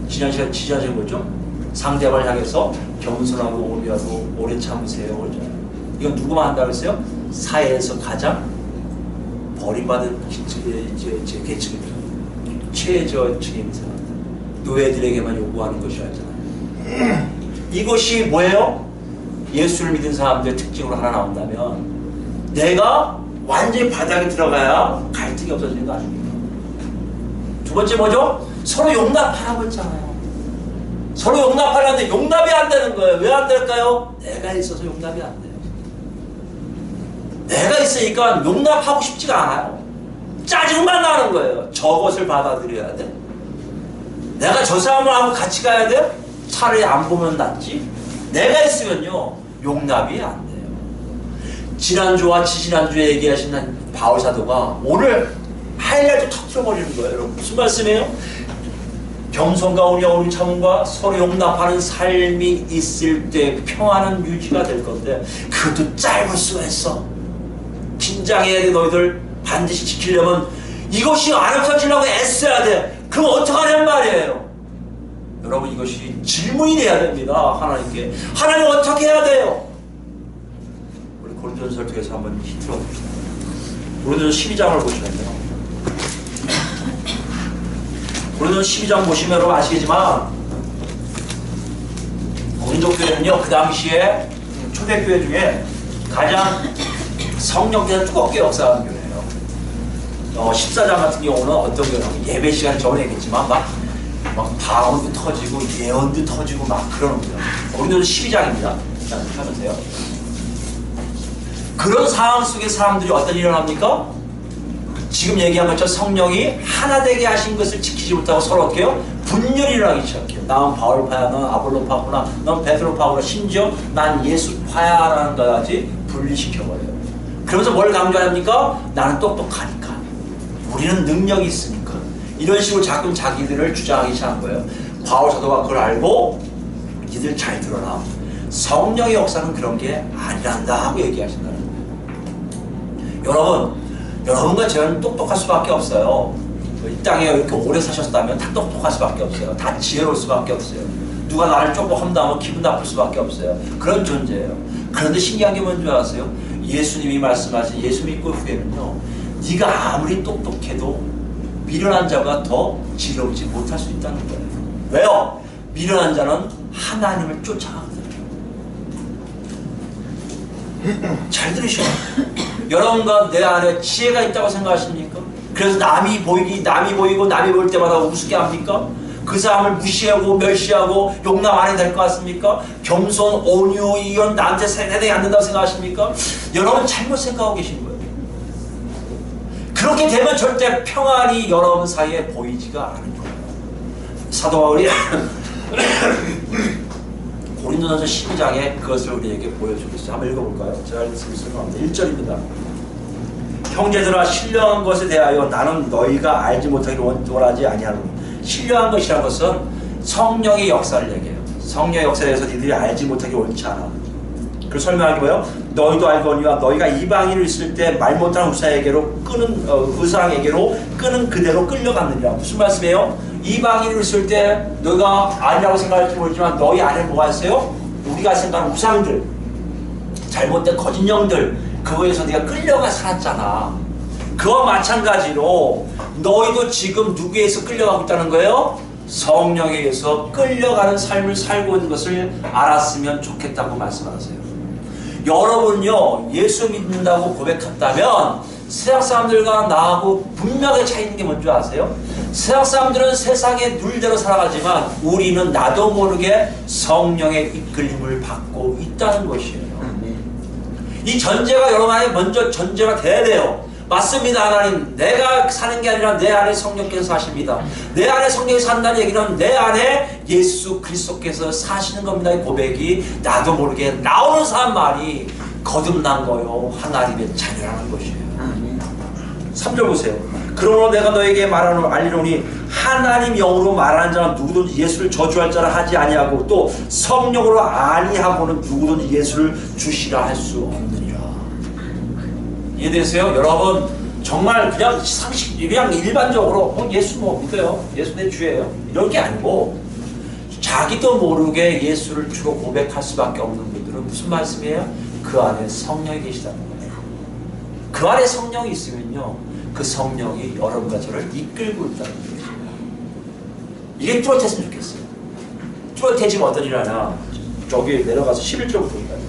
지난 시간 지지하신 뭐죠? 상대방을 향해서 겸손하고 오묘하고 오래 참으세요. 그러잖아요. 이건 누구만 한다고 했어요? 사회에서 가장 버림받은 계층입니다. 최저층입니다. 노예들에게만 요구하는 것이었잖아요. 이것이 뭐예요? 예수를 믿은 사람들의 특징으로 하나 나온다면 내가 완전히 바닥에 들어가야 갈등이 없어지는 거 아닙니까? 두 번째 뭐죠? 서로 용납하라고 했잖아요. 서로 용납하려는데 용납이 안 되는 거예요. 왜 안 될까요? 내가 있어서 용납이 안 돼요. 내가 있으니까 용납하고 싶지가 않아요. 짜증만 나는 거예요. 저것을 받아들여야 돼. 내가 저 사람하고 같이 가야 돼? 차라리 안 보면 낫지. 내가 있으면요 용납이 안 돼요. 지난주와 지지난주에 얘기하신 바울 사도가 오늘 하이라이트 터뜨려버리는 거예요. 여러분 무슨 말씀이에요? 겸손과 오냐 참음과 서로 용납하는 삶이 있을 때 평안은 유지가 될 건데 그것도 짧을 수가 있어. 긴장해야 돼. 너희들 반드시 지키려면 이것이 안 없어지려고 애써야 돼. 그럼 어떡하냔 말이에요. 여러분 이것이 질문이 돼야 됩니다. 하나님께. 하나님 어떻게 해야 돼요? 우리 고린도전서를 통해서 한번 힌트를 얻읍시다. 고린도전서 12장을 보시면요. 고린도전서 12장 보시면 여러분 아시겠지만 고린도 교회는요 그 당시에 초대교회 중에 가장 성령께서 뜨겁게 역사하는 교회예요. 14장 같은 경우는 어떤 교회는 예배 시간 전에 얘기했지만 막 방언도 터지고 예언도 터지고 막 그러는 거예요. 고린도전서 12장입니다. 자, 하면서요. 그런 상황 속에 사람들이 어떤 일이 일어납니까? 지금 얘기한 것처럼 성령이 하나 되게 하신 것을 지키지 못하고 서로 어떻게 해요? 분열이 일어나기 시작해요. 난 바울파야, 넌 아볼로파구나, 넌 베드로파구나, 심지어 난 예수파야라는 것까지 분리시켜버려요. 그러면서 뭘 강조합니까? 나는 똑똑하니까, 우리는 능력이 있으니까, 이런 식으로 자꾸 자기들을 주장하기 시작한 거예요. 바울 사도가 그걸 알고 니들 잘 들어라. 성령의 역사는 그런 게 아니란다 하고 얘기하신다는 거예요. 여러분과 저는 똑똑할 수밖에 없어요. 이 땅에 이렇게 오래 사셨다면 다 똑똑할 수밖에 없어요. 다 지혜로울 수밖에 없어요. 누가 나를 조금 험담하면 기분 나쁠 수밖에 없어요. 그런 존재예요. 그런데 신기한 게 뭔지 아세요? 예수님이 말씀하신 예수 믿고 후에는요 네가 아무리 똑똑해도 미련한 자가 더 지혜롭지 못할 수 있다는 거예요. 왜요? 미련한 자는 하나님을 쫓아가거든요. 잘 들으셔. 여러분과 내 안에 지혜가 있다고 생각하십니까? 그래서 남이 보이고 남이 볼 때마다 우습게 합니까? 그 사람을 무시하고 멸시하고 용납 안 해도 될 것 같습니까? 겸손, 온유 이런 나한테 세대에 안 된다고 생각하십니까? 여러분 잘못 생각하고 계신 거예요. 그렇게 되면 절대 평안이 여러분 사이에 보이지가 않은 거예요. 사도 바울이 고린도전서 12장에 그것을 우리에게 보여주고 있어요. 한번 읽어볼까요? 제가 읽습니다. 1절입니다. 형제들아 신령한 것에 대하여 나는 너희가 알지 못하기를 원하지 아니하노니. 신령한 것이라는 것은 성령의 역사를 얘기해요. 성령의 역사에 대해서 니들이 알지 못하기 원치 않아. 그 설명하기 뭐예요? 너희도 알거니와 너희가 이방인을 있을 때 말 못하는 의사에게로 끄는 그대로 끌려갔느니라. 무슨 말씀이에요? 이방인을 있을 때 너희가 아니라고 생각할지 모르지만 너희 안에 뭐가 있어요? 우리가 생각하는 우상들, 잘못된 거짓 영들, 그거에서 네가 끌려가 살았잖아. 그와 마찬가지로 너희도 지금 누구에서 끌려가고 있다는 거예요? 성령에 의해서 끌려가는 삶을 살고 있는 것을 알았으면 좋겠다고 말씀하세요. 여러분요, 예수 믿는다고 고백한다면 세상 사람들과 나하고 분명하게 차이 있는 게 뭔지 아세요? 세상 사람들은 세상의 룰대로 살아가지만 우리는 나도 모르게 성령의 이끌림을 받고 있다는 것이에요. 이 전제가 여러분 안에 먼저 전제가 돼야 돼요. 맞습니다. 하나님, 내가 사는 게 아니라 내 안에 성령께서 사십니다. 내 안에 성령이 산다는 얘기는 내 안에 예수 그리스도께서 사시는 겁니다. 이 고백이 나도 모르게 나오는 사람 말이 거듭난 거요, 하나님의 자녀라는 것이에요. 3절 보세요. 그러므로 내가 너에게 알리노니 하나님 영으로 말하는 자는 누구든지 예수를 저주할 자라 하지 아니하고 또 성령으로 아니하고는 누구든지 예수를 주시라 할 수 없느니라. 이해되세요? 여러분 정말 그냥 상식, 그냥 일반적으로 예수 뭐 믿어요, 예수 내 주예요, 이런 게 아니고 자기도 모르게 예수를 주로 고백할 수밖에 없는 분들은 무슨 말씀이에요? 그 안에 성령이 계시다는 거예요. 그 안에 성령이 있으면요, 그 성령이 여러분과 저를 이끌고 있다는 거예요. 이게 뚜렷했으면 좋겠어요. 뚜렷해지면 어떤 일 하냐, 저기 내려가서 11절부터 볼까요?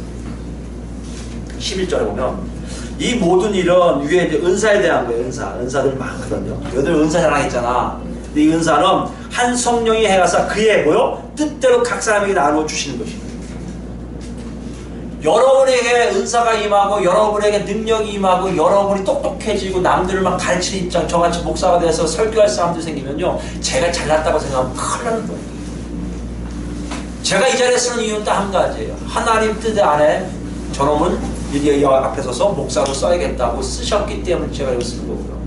11절에 보면 이 모든 일은 위에 이제 은사에 대한 거예요. 은사들 많거든요. 여덟 은사 자랑했잖아. 근데 이 은사는 한 성령이 해가서 그의 뭐요? 뜻대로 각 사람에게 나누어 주시는 것입니다. 여러분에게 은사가 임하고 여러분에게 능력이 임하고 여러분이 똑똑해지고 남들을 막 가르치는 입장, 저같이 목사가 돼서 설교할 사람들 생기면요, 제가 잘났다고 생각하면 큰일 나는 거예요. 제가 이 자리에 쓰는 이유는 딱 한 가지예요. 하나님 뜻 안에 저놈은 이 앞에 서서 목사로 써야겠다고 쓰셨기 때문에 제가 이거 쓰는 거고요.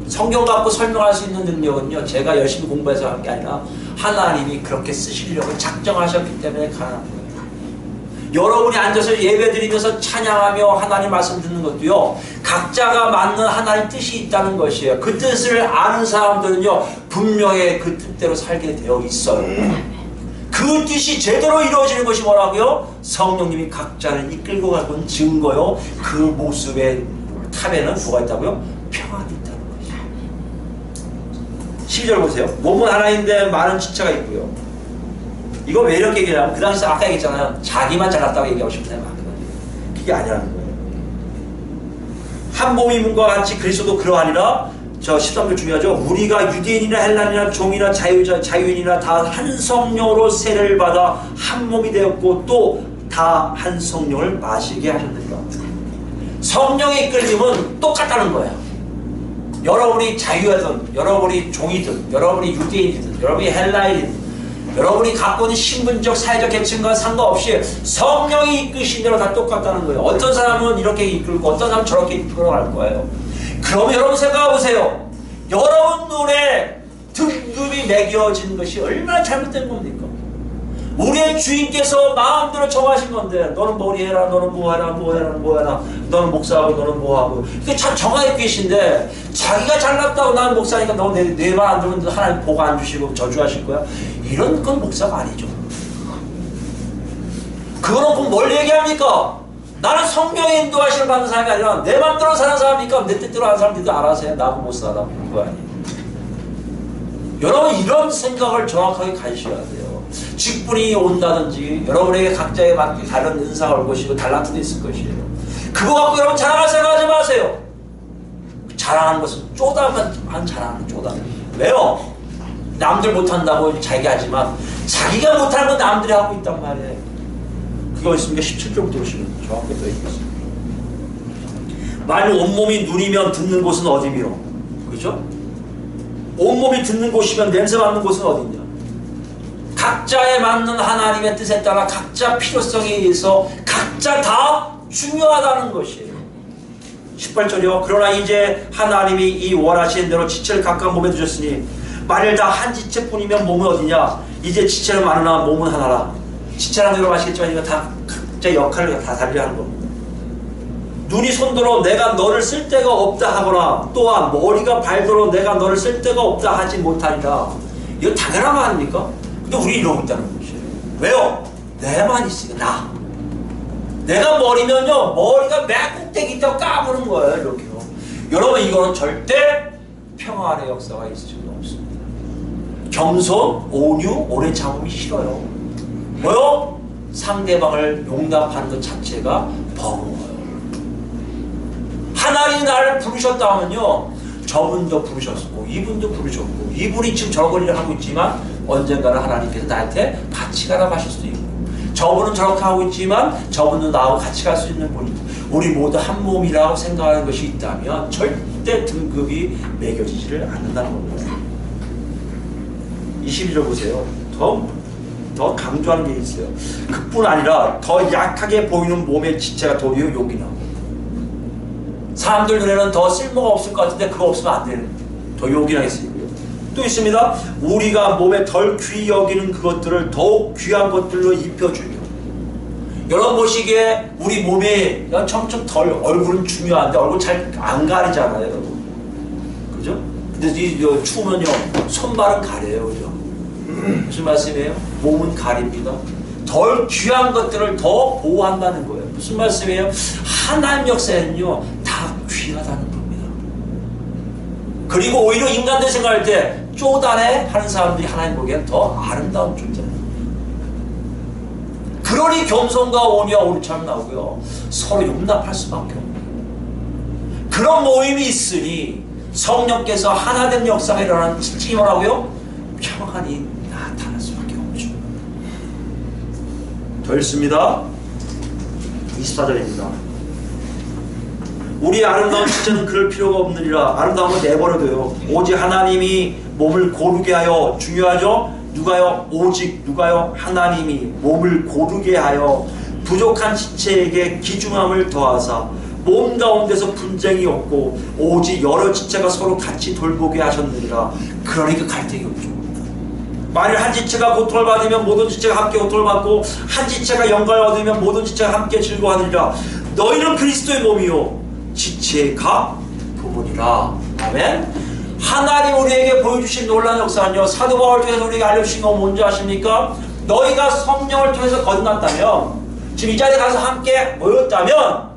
성경 갖고 설명할 수 있는 능력은요, 제가 열심히 공부해서 한 게 아니라 하나님이 그렇게 쓰시려고 작정하셨기 때문에 가능한 거예요. 여러분이 앉아서 예배 드리면서 찬양하며 하나님 말씀 듣는 것도요, 각자가 맞는 하나님 뜻이 있다는 것이에요. 그 뜻을 아는 사람들은요, 분명히 그 뜻대로 살게 되어 있어요. 그 뜻이 제대로 이루어지는 것이 뭐라고요? 성령님이 각자를 이끌고 가는 증거요. 그 모습의 탑에는 뭐가 있다고요? 평안이 있다는 것이에요. 12절 보세요. 몸은 하나인데 많은 지체가 있고요. 이거 왜 이렇게 얘기하냐면, 그 당시 아까 얘기했잖아요. 자기만 잘났다고 얘기하고 싶은데 그게 아니라는 거예요. 한 몸이 몸과 같이 그리스도도 그러하니라. 저 13절 중요하죠. 우리가 유대인이나 헬란이나 종이나 자유인이나 다 한 성령으로 세례를 받아 한 몸이 되었고 또 다 한 성령을 마시게 하셨느니라. 성령의 이끌림은 똑같다는 거예요. 여러분이 자유하든 여러분이 종이든 여러분이 유대인이든 여러분이 헬라인이든 여러분이 갖고 있는 신분적 사회적 계층과 상관없이 성령이 이끄신 대로 다 똑같다는 거예요. 어떤 사람은 이렇게 이끌고 어떤 사람은 저렇게 이끌어갈 거예요. 그럼 여러분 생각해보세요. 여러분 눈에 등급이 매겨진 것이 얼마나 잘못된 겁니까? 우리의 주인께서 마음대로 정하신 건데, 너는 뭐니 해라, 너는 뭐해라, 뭐해라, 너는 목사하고 너는 뭐하고, 이게 참 정하게 계신데 자기가 잘났다고 나는 목사니까 너 내 말 안 들으면 하나님 복 안 주시고 저주하실 거야? 이런 건 목사가 아니죠. 그거는 뭘 얘기합니까? 나는 성령의 인도하심을 받는 사람이 아니라 내 맘대로 사는 사람이니까 내 뜻대로 하는 사람들도 알아서 해. 나하고 못 살아. 그거 아니에요. 여러분 이런 생각을 정확하게 가지셔야 돼요. 직분이 온다든지 여러분에게 각자에 맞게 다른 은사가 올 것이고 달란트도 있을 것이에요. 그거 갖고 여러분 자랑할 생각하지 마세요. 자랑하는 것은 쪼다만 자랑하는 쪼다. 왜요? 남들 못한다고 자기가 하지만 자기가 못하는 건 남들이 하고 있단 말이에요. 그거 있으니까 17절부터 보시면 정확하게 써 있습니다. 만일 온몸이 눈이면 듣는 곳은 어디며? 그죠? 온몸이 듣는 곳이면 냄새 맡는 곳은 어디냐? 각자에 맞는 하나님의 뜻에 따라 각자 필요성에 의해서 각자 다 중요하다는 것이에요. 18절이요. 그러나 이제 하나님이 이 원하시는 대로 지체를 각각 몸에 두셨으니 만일 다 한 지체뿐이면 몸은 어디냐? 이제 지체는 많으나 몸은 하나라. 지체라는 대로 아시겠지만 이거 다 각자 역할을 다 달리하는 겁니다. 눈이 손도로 내가 너를 쓸 데가 없다 하거나 또한 머리가 발도로 내가 너를 쓸 데가 없다 하지 못하리라. 이거 당연한 거 아닙니까? 근데 우리 이러고 있다는 것이에요. 왜요? 내만 있으니까 내가 머리면요 머리가 맨 꼭대기 있다고 까부는 거예요. 이렇게요. 여러분 이거는 절대 평화의 역사가 있을 수가 없습니다. 겸손, 온유, 오래 참음이 싫어요. 뭐요? 상대방을 용납하는 것 자체가 버거워요. 하나님이 나를 부르셨다면요 저분도 부르셨고 이분도 부르셨고 이분이 지금 저런 일을 하고 있지만 언젠가는 하나님께서 나한테 같이 가라고 하실 수도 있고 저분은 저렇게 하고 있지만 저분도 나하고 같이 갈 수 있는 분이고 우리 모두 한 몸이라고 생각하는 것이 있다면 절대 등급이 매겨지지를 않는다는 겁니다. 22절 보세요. 더 강조하는 게 있어요. 그뿐 아니라 더 약하게 보이는 몸의 지체가 도리어 욕이 나고 사람들 눈에는 더 쓸모가 없을 것 같은데 그거 없으면 안 되는 더 욕이나 있으고요. 또 있습니다. 우리가 몸에 덜 귀히 여기는 그것들을 더욱 귀한 것들로 입혀주며 여러분 보시기에 우리 몸이 점점 덜 얼굴은 중요한데 얼굴 잘 안 가리잖아요. 여러분. 그죠? 근데 이 추우면요 손발은 가려요. 그죠? 무슨 말씀이에요? 몸은 가립니다. 덜 귀한 것들을 더 보호한다는 거예요. 무슨 말씀이에요? 하나님 역사에는요 다 귀하다는 겁니다. 그리고 오히려 인간들 생각할 때 쪼다네 하는 사람들이 하나님 보기엔 더 아름다운 존재예요. 그러니 겸손과 온유와 오르참 나오고요 서로 용납할 수밖에 없고 그런 모임이 있으니 성령께서 하나된 역사가 일어나는 특징이 뭐라고요? 평안이 나타날 수밖에 없죠. 더 읽습니다. 24절입니다. 우리 아름다운 지체는 그럴 필요가 없느니라. 아름다움은 내버려둬요. 오직 하나님이 몸을 고르게 하여 중요하죠? 누가요? 오직 누가요? 하나님이 몸을 고르게 하여 부족한 지체에게 귀중함을 더하사 몸 가운데서 분쟁이 없고 오직 여러 지체가 서로 같이 돌보게 하셨느니라. 그러니까 갈등이 없죠. 만일 한 지체가 고통을 받으면 모든 지체가 함께 고통을 받고 한 지체가 영광을 얻으면 모든 지체가 함께 즐거워하느니라. 너희는 그리스도의 몸이요 지체의 각 부분이라. 아멘. 하나님 우리에게 보여주신 놀라운 역사는요 사도 바울을 통해서 우리에게 알려주신 건 뭔지 아십니까? 너희가 성령을 통해서 거듭났다면 지금 이 자리에 가서 함께 모였다면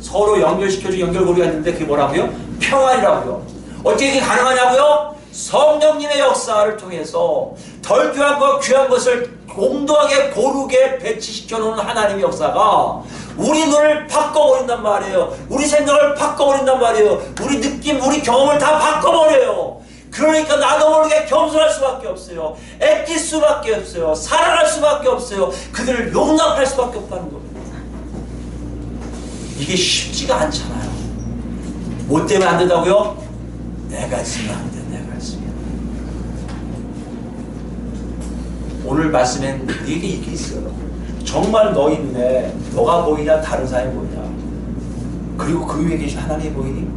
서로 연결시켜주고 연결고리가 있는데 그게 뭐라고요? 평안이라고요. 어떻게 이게 가능하냐고요? 성령님의 역사를 통해서 덜 귀한 것 귀한 것을 공도하게 고르게 배치시켜 놓은 하나님의 역사가 우리 눈을 바꿔버린단 말이에요. 우리 생각을 바꿔버린단 말이에요. 우리 느낌, 우리 경험을 다 바꿔버려요. 그러니까 나도 모르게 겸손할 수밖에 없어요. 애낄 수밖에 없어요. 사랑할 수밖에 없어요. 그들을 용납할 수밖에 없다는 겁니다. 이게 쉽지가 않잖아요. 뭐 때문에 안 된다고요? 내가 있으면 안 돼. 내가 있으면. 오늘 말씀엔 네게 이게 있어요. 정말 너희 눈에 너가 보이냐 다른 사람이 보이냐 그리고 그 위에 계신 하나님이 보이니?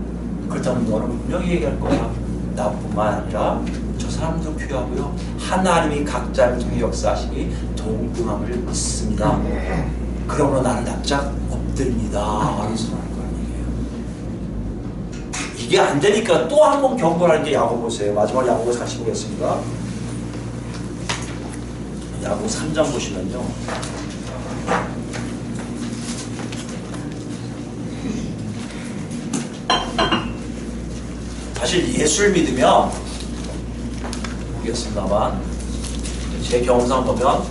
그렇다면 너는 분명히 얘기할 거야. 나뿐만 아니라 저 사람도 귀하고요 하나님이 각자를 통해 역사하시니 동등함을 믿습니다. 그러므로 나는 납작 엎드립니다 라는 소리를 하는 거예요. 이게 안 되니까 또 한 번 경고하는 게 야고보 보세요. 마지막 야고보 다시 보겠습니다. 야고보 3장 보시면요 사실 예수를 믿으면 모르겠습니다만 제 경험상 보면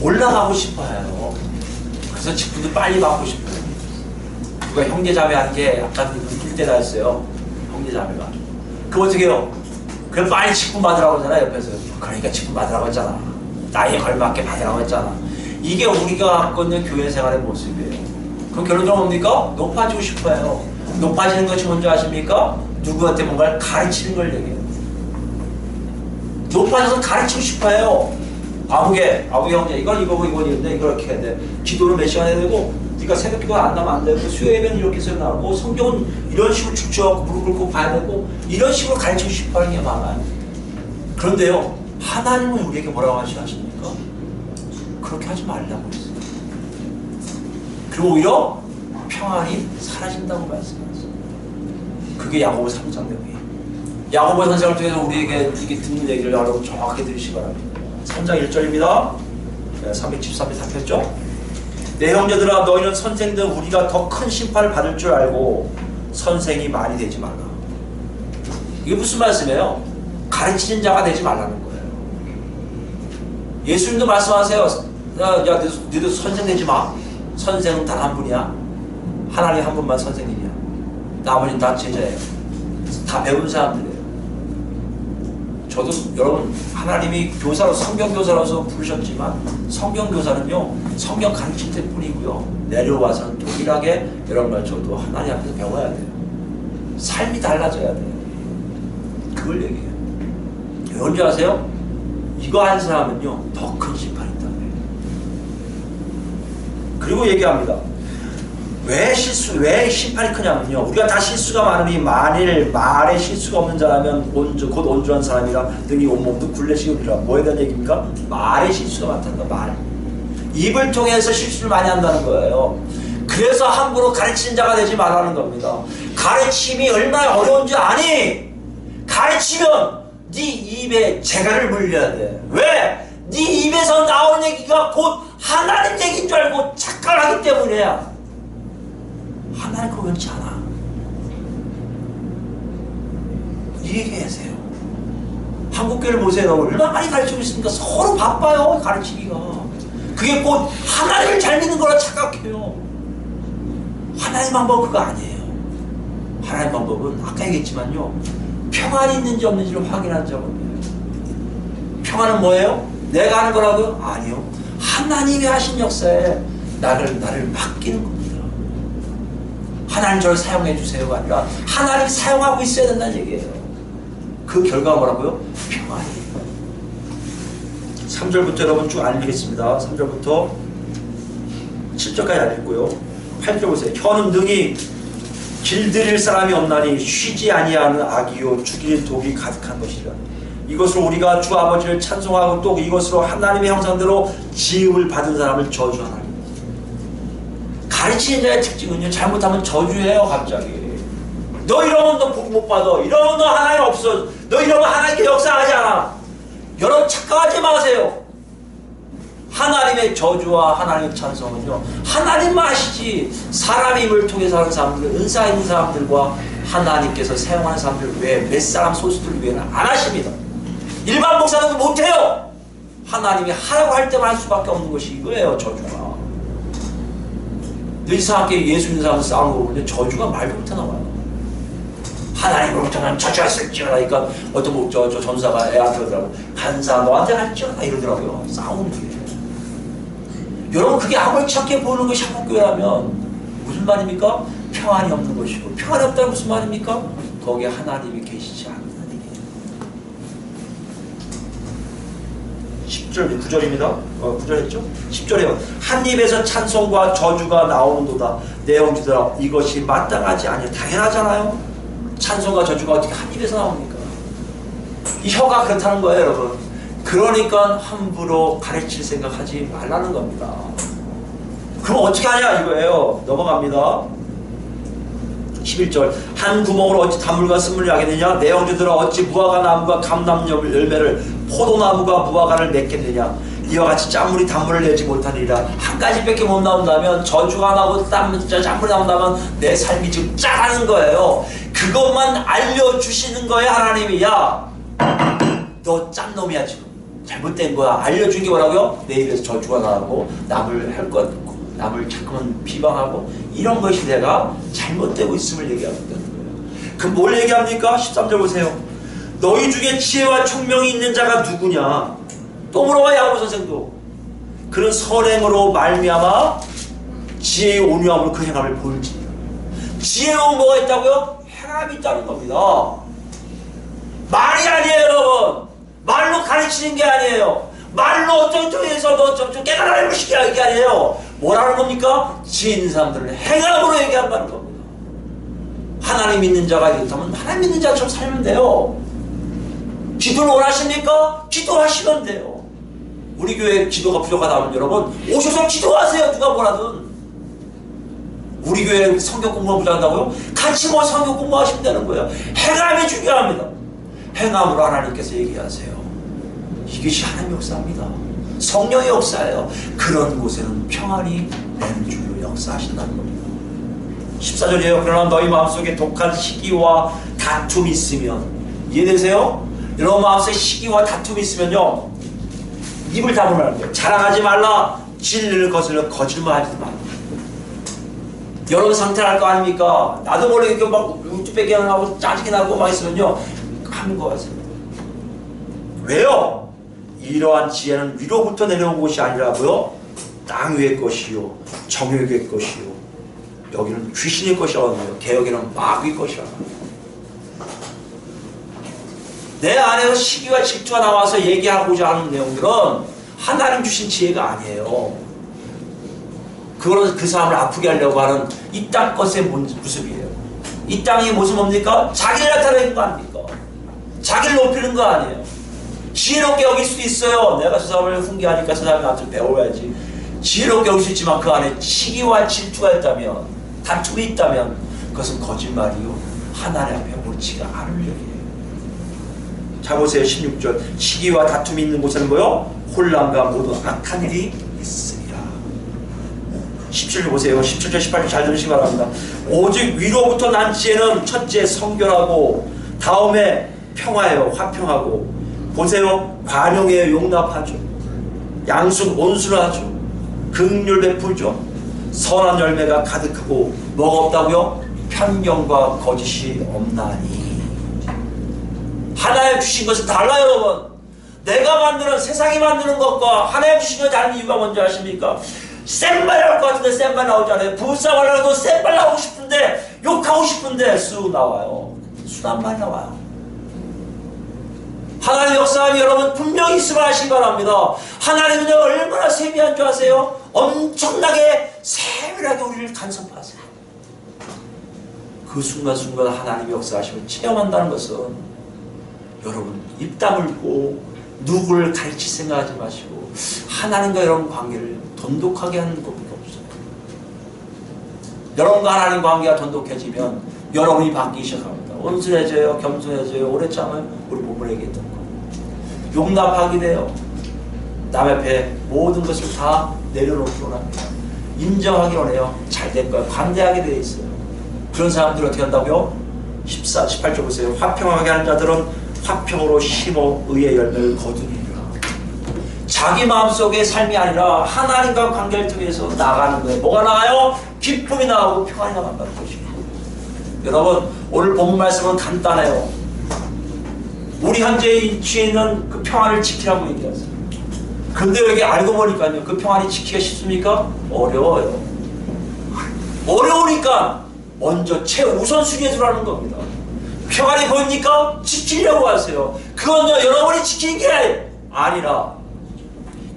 올라가고 싶어요. 그래서 직분도 빨리 받고 싶어요. 누가 형제자매 하는 게 약간 웃길 때가 있어요. 형제자매가 그럼 어떻게 해요? 그럼 빨리 직분 받으라고 하잖아. 옆에서. 그러니까 직분 받으라고 했잖아. 나이에 걸맞게 받으라고 했잖아. 이게 우리가 갖고 있는 교회 생활의 모습이에요. 그럼 결론적으로 뭡니까? 높아지고 싶어요. 높아지는 것이 뭔지 아십니까? 누구한테 뭔가를 가르치는 걸 얘기해요. 높아져서 가르치고 싶어해요. 아무개 형제 이건 이거고 이건데 이렇게 해야 돼. 기도를 몇 시간 해야 되고 네가 새벽 기도 안 나면 안 되고 수요 예배는 이렇게 해서 나오고 성경은 이런 식으로 축적하고 무릎 꿇고 봐야 되고 이런 식으로 가르치고 싶어하는 게 많아요. 그런데요, 하나님은 우리에게 뭐라고 하십니까? 그렇게 하지 말라고 했어요. 그리고 오히려 평안이 사라진다고 말씀하셨어요. 그게 야고보 3장 내용이에요. 야고보 선생을 통해서 우리에게 이렇게 듣는 얘기를 여러분 정확하게 들으시기 바랍니다. 3장 1절입니다. 373에 답했죠? 내 형제들아 너희는 선생들 우리가 더 큰 심판을 받을 줄 알고 선생이 많이 되지 말라. 이게 무슨 말씀이에요? 가르치는 자가 되지 말라는 거예요. 예수님도 말씀하세요. 야 너희도 선생 되지 마. 선생은 단 한 분이야. 하나님 한 분만 선생님이야. 나머지는 다 제자예요. 다 배운 사람들이에요. 저도 여러분 하나님이 교사로 성경교사로서 부르셨지만 성경교사는요 성경 가르칠 때 뿐이고요 내려와서는 동일하게 여러분과 저도 하나님 앞에서 배워야 돼요. 삶이 달라져야 돼요. 그걸 얘기해요. 왜 언제 아세요? 이거 한 사람은요 더 큰 심판이 있다고 해요. 그리고 얘기합니다. 왜 심판이 크냐면요. 우리가 다 실수가 많으니 만일 말에 실수가 없는 자라면 곧 온전한 사람이라 등이 온몸도 굴레시우리라. 뭐에 대한 얘기입니까? 말에 실수가 많다는 거. 말. 입을 통해서 실수를 많이 한다는 거예요. 그래서 함부로 가르치는 자가 되지 말라는 겁니다. 가르침이 얼마나 어려운지 아니? 가르치면 네 입에 재갈을 물려야 돼. 왜? 네 입에서 나오는 얘기가 곧 하나님 얘기인 줄 알고 착각하기 때문이야. 하나님 그렇지 않아. 이 얘기하세요. 한국교회를 보세요. 얼마나 많이 가르치고 있습니까? 서로 바빠요. 가르치기가. 그게 곧 하나님을 잘 믿는 거라 착각해요. 하나님 방법은 그거 아니에요. 하나님 방법은 아까 얘기했지만요. 평안이 있는지 없는지를 확인하는 작업이에요. 평안은 뭐예요? 내가 하는 거라고요? 아니요. 하나님이 하신 역사에 나를 맡기는 겁니다. 하나님 저를 사용해 주세요가 아니라 하나님 사용하고 있어야 된다는 얘기예요. 그 결과가 뭐라고요? 평안이에요. 3절부터 여러분 쭉 안 읽겠습니다. 3절부터 7절까지 안 읽고요. 8절 보세요. 혀는 능히 길들일 사람이 없나니 쉬지 아니하는 악이요 죽일 독이 가득한 것이라. 이것으로 우리가 주 아버지를 찬송하고 또 이것으로 하나님의 형상대로 지음을 받은 사람을 저주하나니. 가르치는 자의 특징은요, 잘못하면 저주해요. 갑자기 너 이러면 너 복 못 받아, 이러면 너 하나님 없어, 너 이러면 하나님께 역사하지 않아. 여러분 착각하지 마세요. 하나님의 저주와 하나님의 찬송은요 하나님만 하시지 사람의 입을 통해서 하는 사람들, 은사 있는 사람들과 하나님께서 사용하는 사람들 외에 몇 사람 소수들 외에는 안 하십니다. 일반 목사들도 못해요. 하나님이 하라고 할 때만 할 수밖에 없는 것이 이거예요. 저주가. 이상하게 예수 믿는 사람들 싸우는 거 보면 저주가 말로부터 나와요. 하나님으로부터는 저주했을지어다. 그러니까 어떤 목자 저 전사가 애한테 그러더라고. 간사 너한테 할지어다 이러더라고요. 싸우는 게. 여러분 그게 아무렇지 않게 보는 것이 한국교회라면 무슨 말입니까? 평안이 없는 것이고, 평안이 없다는 무슨 말입니까? 거기에 하나님이 계시지 않는다는 얘기예요. 10절, 9절입니다. 9절 했죠? 10절에 한 입에서 찬송과 저주가 나오는도다. 내 형제들아 이것이 마땅하지 아니요. 당연하잖아요. 찬송과 저주가 어떻게 한 입에서 나옵니까? 이 혀가 그렇다는 거예요, 여러분. 그러니까 함부로 가르칠 생각하지 말라는 겁니다. 그럼 어떻게 하냐 이거예요. 넘어갑니다. 11절 한 구멍으로 어찌 단물과 쓴물을 하겠느냐. 내 형제들아 어찌 무화과 나무가 감람 열매를 포도나무가 무화과를 맺겠느냐. 이와 같이 짠물이 단물을 내지 못하리라. 한 가지밖에 못 나온다면, 저주가 나고 짠물이 나온다면 내 삶이 지금 짜라는 거예요. 그것만 알려주시는 거예요. 하나님이. 야 너 짠 놈이야 지금. 잘못된 거야. 알려준 게 뭐라고요? 내 입에서 저주가 나고 남을 할 것, 남을 자꾸만 비방하고 이런 것이 내가 잘못되고 있음을 얘기하고 있다는 거예요. 그럼 뭘 얘기합니까? 13절 보세요. 너희 중에 지혜와 총명이 있는 자가 누구냐? 또 물어봐. 야고보 선생도. 그는 선행으로 말미암아 지혜의 온유함으로 그 행함을 보일지니라. 지혜로운 뭐가 있다고요? 행함이 있다는 겁니다. 말이 아니에요, 여러분. 말로 가르치는 게 아니에요. 말로 어쩌고 해서 너 좀 깨달아 보시게 이게 아니에요. 뭐라는 겁니까? 지혜 있는 사람들은 행함으로 얘기한다는 겁니다. 하나님 믿는 자가 이렇다면 하나님 믿는 자처럼 살면 돼요. 기도를 원하십니까? 기도하시면 돼요. 우리 교회 기도가 부족하다면 여러분 오셔서 기도하세요. 누가 뭐라든. 우리 교회 성경 공부 부족한다고요? 같이 뭐 성경 공부하시면 되는 거예요. 행함이 중요합니다. 행함으로 하나님께서 얘기하세요. 이것이 하나님의 역사입니다. 성령의 역사예요. 그런 곳에는 평안이 내는 줄로 역사하신다는 겁니다. 14절이에요. 그러나 너희 마음속에 독한 시기와 다툼이 있으면, 이해되세요? 여러분 마음속에 시기와 다툼이 있으면요, 입을 다물라는 거예요. 자랑하지 말라. 진리를 거슬러 거짓말하지 말라. 여러분 상태를 할 거 아닙니까? 나도 모르게 이렇게 막 우쭈빼기 하고 짜증이 나고 막 있으면요, 하는 거 같습니다. 왜요? 이러한 지혜는 위로부터 내려온 것이 아니라고요? 땅 위의 것이요, 정욕의 것이요, 여기는 귀신의 것이라고요. 개혁에는 마귀의 것이라고. 내 안에서 시기와 질투가 나와서 얘기하고자 하는 내용들은 하나님 주신 지혜가 아니에요. 그거는 그 사람을 아프게 하려고 하는 이 땅 것의 모습이에요. 이 땅의 모습 뭡니까? 자기를 나타내는 거 아닙니까? 자기를 높이는 거 아니에요. 지혜롭게 여길 수도 있어요. 내가 저 사람을 훈계하니까 저 사람이 나한테 배워야지. 지혜롭게 여길 수 있지만 그 안에 시기와 질투가 있다면, 다툼이 있다면 그것은 거짓말이요, 하나님 앞에 옳지가 않은 일이에요. 자 보세요. 16절. 시기와 다툼이 있는 곳에는 뭐요? 혼란과 모든 악한 일이 있으리라. 17절 보세요. 17절 18절 잘 들으시기 바랍니다. 오직 위로부터 난 지혜는 첫째 성결하고, 다음에 평화예요. 화평하고, 보세요. 관용해요. 용납하죠. 양순 온순하죠. 긍휼 베풀죠. 선한 열매가 가득하고, 뭐가 없다고요? 편견과 거짓이 없나니. 하나님 주신 것은 달라요. 여러분, 내가 만드는, 세상이 만드는 것과 하나님 주신 것이 다른 이유가 뭔지 아십니까? 센말 나올 것 같은데 센말 나오잖아요. 부부싸움 하려고 센말 나오고 싶은데, 욕하고 싶은데 쑥 나와요. 순한 말이 나와요. 하나님의 역사함이 여러분 분명히 있으면 하시기 바랍니다. 하나님은요, 얼마나 세미한 줄 아세요? 엄청나게 세밀하게 우리를 간섭하세요. 그 순간순간 하나님의 역사하심을 체험한다는 것은, 여러분 입 다물고 누구를 가르칠 생각하지 마시고 하나님과 여러분 관계를 돈독하게 하는 것밖에 없어요. 여러분과 하나님 관계가 돈독해지면 여러분이 바뀌기 시작합니다. 온순해져요. 겸손해져요. 오래 참아요. 우리 본문에 얘기했던 거. 용납하게 돼요. 남 앞에 모든 것을 다 내려놓기로 합니다. 인정하기로 해요. 잘 될 거예요. 관대하게 되어 있어요. 그런 사람들이 어떻게 한다고요? 18절 보세요. 화평하게 하는 자들은 화평으로 심어 의의 열매를 거두리라. 자기 마음속의 삶이 아니라 하나님과 관계를 통해서 나가는 거예요. 뭐가 나가요? 기쁨이 나오고 평안이 나간다는 것입니다. 여러분 오늘 본문 말씀은 간단해요. 우리 현재 위치에 있는 그 평안을 지키라고 얘기하세요. 근데 여기 알고 보니까요, 그 평안이 지키기가 쉽습니까? 어려워요. 어려우니까 먼저 최우선순위에 두라는 겁니다. 평안이 보입니까? 지키려고 하세요. 그건요, 여러분이 지키는 게 아니라,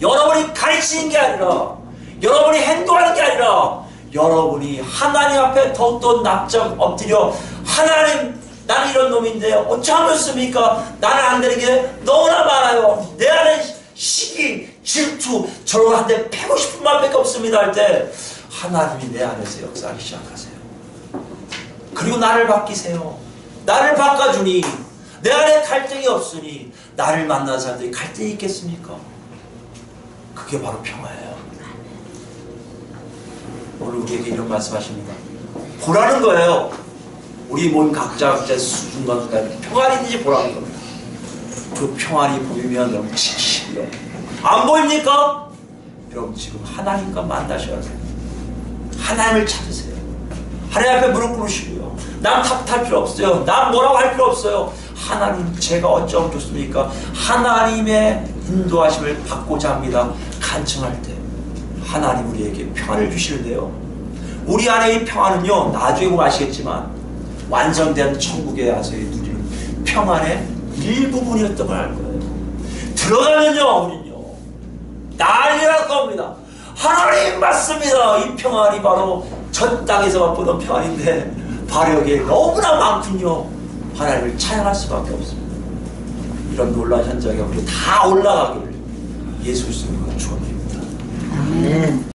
여러분이 가르치는 게 아니라, 여러분이 행동하는 게 아니라, 여러분이 하나님 앞에 더욱더 납작 엎드려, 하나님, 나는 이런 놈인데 어쩌겠습니까? 나는 안 되는 게 너무나 많아요. 내 안에 시기, 질투, 저런 한데 패고 싶은 마음밖에 없습니다 할 때, 하나님이 내 안에서 역사하기 시작하세요. 그리고 나를 바뀌세요. 나를 바꿔주니, 내 안에 갈등이 없으니 나를 만난 사람들이 갈등이 있겠습니까? 그게 바로 평화예요. 오늘 우리에게 이런 말씀하십니다. 보라는 거예요. 우리 몸 각자 수준과 평안이 있는지 보라는 겁니다. 그 평안이 보이면 여러분 지키시고요. 안 보입니까? 여러분 지금 하나님과 만나셔야 돼요. 하나님을 찾으세요. 하나님 앞에 무릎 꿇으시고요. 남 탓할 필요 없어요. 남 뭐라고 할 필요 없어요. 하나님 제가 어쩌면 좋습니까? 하나님의 인도하심을 받고자 합니다. 간청할 때 하나님 우리에게 평안을 주시는데요, 우리 안에 이 평안은요, 나중에 보면 아시겠지만 완성된 천국에 와서 누리는 평안의 일부분이었던 걸 알 거예요. 들어가면요, 우린요 난리 날 겁니다. 하나님 맞습니다. 이 평안이 바로 전 땅에서 맛보던 평안인데 바로 여기에 너무나 많군요. 하나님을 찬양할 수밖에 없습니다. 이런 놀라운 현장에 우리 다 올라가기를 예수 그리스도가 축원드립니다. 아멘.